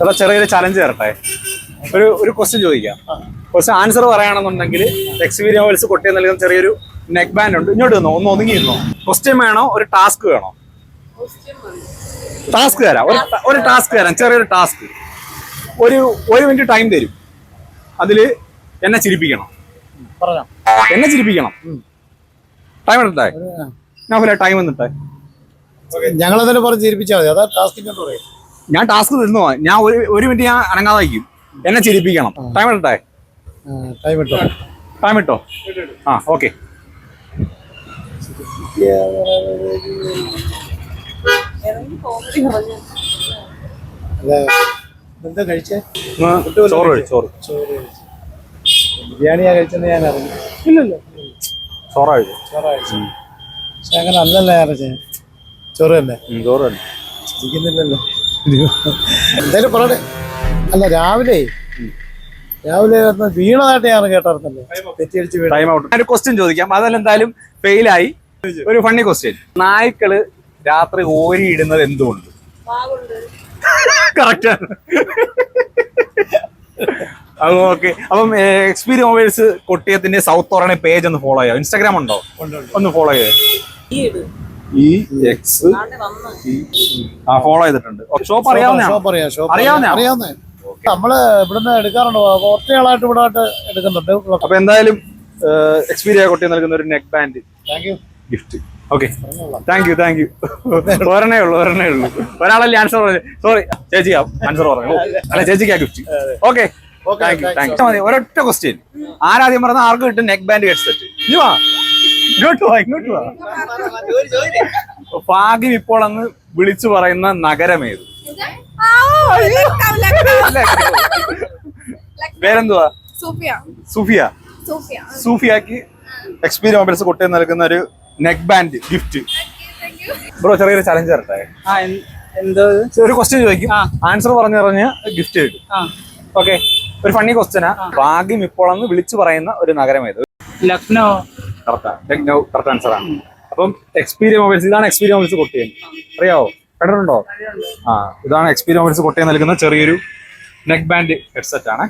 അതാ ചെറിയൊരു ചലഞ്ച് തരട്ടെ. ഒരു ക്വസ്റ്റ്യൻ ചോദിക്കാം. ക്വസ്റ്റ്യൻ ആൻസർ പറയുകയാണെന്നുണ്ടെങ്കിൽ എക്സ്പീരിയൻ മൊബൈൽസ് കൊട്ടിയം നൽകുന്ന ചെറിയൊരു നെക്ക് ബാൻഡ് ഉണ്ട്. ഇങ്ങോട്ട് നിന്നോ, ഒന്ന് ഒതുങ്ങിയിരുന്നോ. ക്വസ്റ്റ്യൻ വേണോ ഒരു ടാസ്ക് വേണോ? ടാസ്ക് തരാം. ഒരു ടാസ്ക് തരാം, ചെറിയൊരു ടാസ്ക്. ഒരു മിനിറ്റ് ടൈം തരും. അതില് എന്നെ ചിരിപ്പിക്കണം. എന്നെ ചിരിപ്പിക്കണം. ടൈം എടുത്തേ. ഞാൻ ടൈം എന്നിട്ടേ ഞങ്ങളെന്തായാലും പറഞ്ഞ് ചിരിപ്പിച്ചാൽ മതി. അതാ ടാസ്കിന്റെ പറയും. ഞാൻ ടാസ്ക് തരുന്നു. ഞാൻ ഒരു മിനിറ്റ് ഞാൻ അനങ്ങാതായിരിക്കും. എന്നെ ചിരിപ്പിക്കണം. ടൈം എടുത്തേ. ടൈം ഇട്ടോ. ആ ഓക്കെ. എന്താ കഴിച്ചേ? ചോറ്. ബിരിയാണിയാ കഴിച്ചെന്ന് ഞാൻ അറിഞ്ഞു. ഇല്ലല്ലോ, ചോറ് കഴിച്ചു. പക്ഷെ അങ്ങനെ അല്ലല്ലോ ഞാൻ ചോറ് തന്നെ. ചിരിക്കുന്നില്ലല്ലോ. എന്തായാലും പറയട്ടെ. അല്ല രാവിലെ വീണതായിട്ട് ഞാൻ കേട്ടായിരുന്നല്ലോ. തെറ്റിയടിച്ച് ടൈം ഔട്ട്. ഒരു ക്വസ്റ്റ്യൻ ചോദിക്കാം. അതെല്ലാം എന്തായാലും ഫെയിലായി. ഒരു ഫണ്ണി ക്വസ്റ്റ്യൻ. നായ്ക്കള് രാത്രി ഓരിയിടുന്നത് എന്തുകൊണ്ട്? കറക്റ്റ്. അത് ഓക്കെ. അപ്പം എക്സ്പീരിയൻ മൊബൈൽസ് കൊട്ടിയത്തിന്റെ സൗത്ത് ഓറണ പേജ് ഒന്ന് ഫോളോ ചെയ്യാം. ഇൻസ്റ്റാഗ്രാം ഉണ്ടോ? ഒന്ന് ഫോളോ ചെയ്യാം. ഫോളോ ചെയ്തിട്ടുണ്ട്. ഷോപ്പ് അറിയാവുന്ന നമ്മള് ഇവിടുന്ന് എടുക്കാറുണ്ട്. ഒറ്റയാളായിട്ട് ഇവിടെ എടുക്കുന്നുണ്ട്. അപ്പൊ എന്തായാലും എക്സ്പീരിയൻ കൊട്ടിയം നൽകുന്ന ഒരു neck band gift. Okay, thank you. ഒരെണ്ണേ ഉള്ളൂ. ഒരാളല്ലേ ആൻസർ പറഞ്ഞു. സോറി ചേച്ചി ആൻസർ പറഞ്ഞു. അല്ല ചേച്ചിക്കാ ഗിഫ്റ്റ്. Okay, thank you. ഒരൊറ്റ ക്വസ്റ്റ്യൻ. ആരാദ്യം പറഞ്ഞ ആർക്ക് കിട്ടും നെക്ക് ബാൻഡ് ഹെഡ്സെറ്റ്? ഇങ്ങോട്ട് വാ. ഭാഗ്യം ഇപ്പോൾ അന്ന് വിളിച്ചു പറയുന്ന നഗരമേത്? പേരെന്തുവാ? സൂഫിയക്ക് എക്സ്പീരിയൻ മൊബൈൽസ് കൊട്ടിയം നൽകുന്ന ഒരു നെക്ക് ബാൻഡ് ഗിഫ്റ്റ്. ബ്രോ ചെറിയൊരു ചലഞ്ച് തരട്ടെ. ഒരു ക്വസ്റ്റ്യൻ ചോദിക്കും. ആൻസർ പറഞ്ഞ് ഗിഫ്റ്റ് കിട്ടും. ഓക്കെ, ഒരു ഫണ്ണി ക്വസ്റ്റ്യനാ. ഭാഗ്യം ഇപ്പോൾ അന്ന് വിളിച്ചു പറയുന്ന ഒരു നഗരമേത്? ലക്നൗ. ലക്നൗ കറക്റ്റ് ആൻസർ ആണ്. അപ്പം എക്സ്പീരിയൻ മൊബൈൽസ്, ഇതാണ് എക്സ്പീരിയൻ മൊബൈൽസ് കൊട്ടിയം. അറിയാവോ? കണ്ടിട്ടുണ്ടോ? ഇതാണ് എക്സ്പീരിയൻ മൊബൈൽസ് കൊട്ടിയം നൽകുന്ന ചെറിയൊരു നെക്ക് ബാൻഡ് ഹെഡ്സെറ്റ് ആണ്.